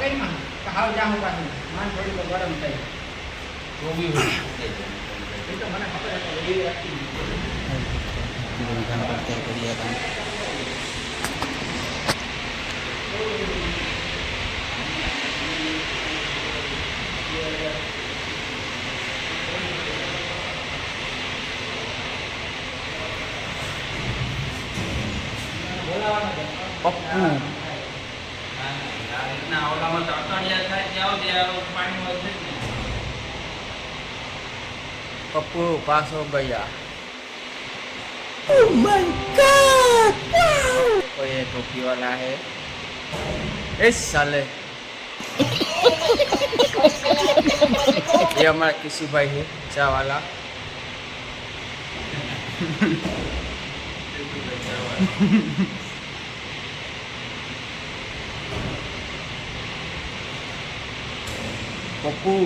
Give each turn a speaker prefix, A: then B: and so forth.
A: કઈ માં હાવ જાહું પાછું માન થોડી તો ગરમ થાય
B: તો બી હોય
A: એ તો મને ખબર હતી એ રાખી
C: કરીએ હતા પપ્પુ
B: ના ઓલામાં તો અટાડિયા થાય ત્યાં ત્યાં પાણીમાં છે ને
C: पप्पू पास हो गया oh my god तो ये टोपी वाला है इस साले ये हमारा किसी भाई है चा वाला पप्पू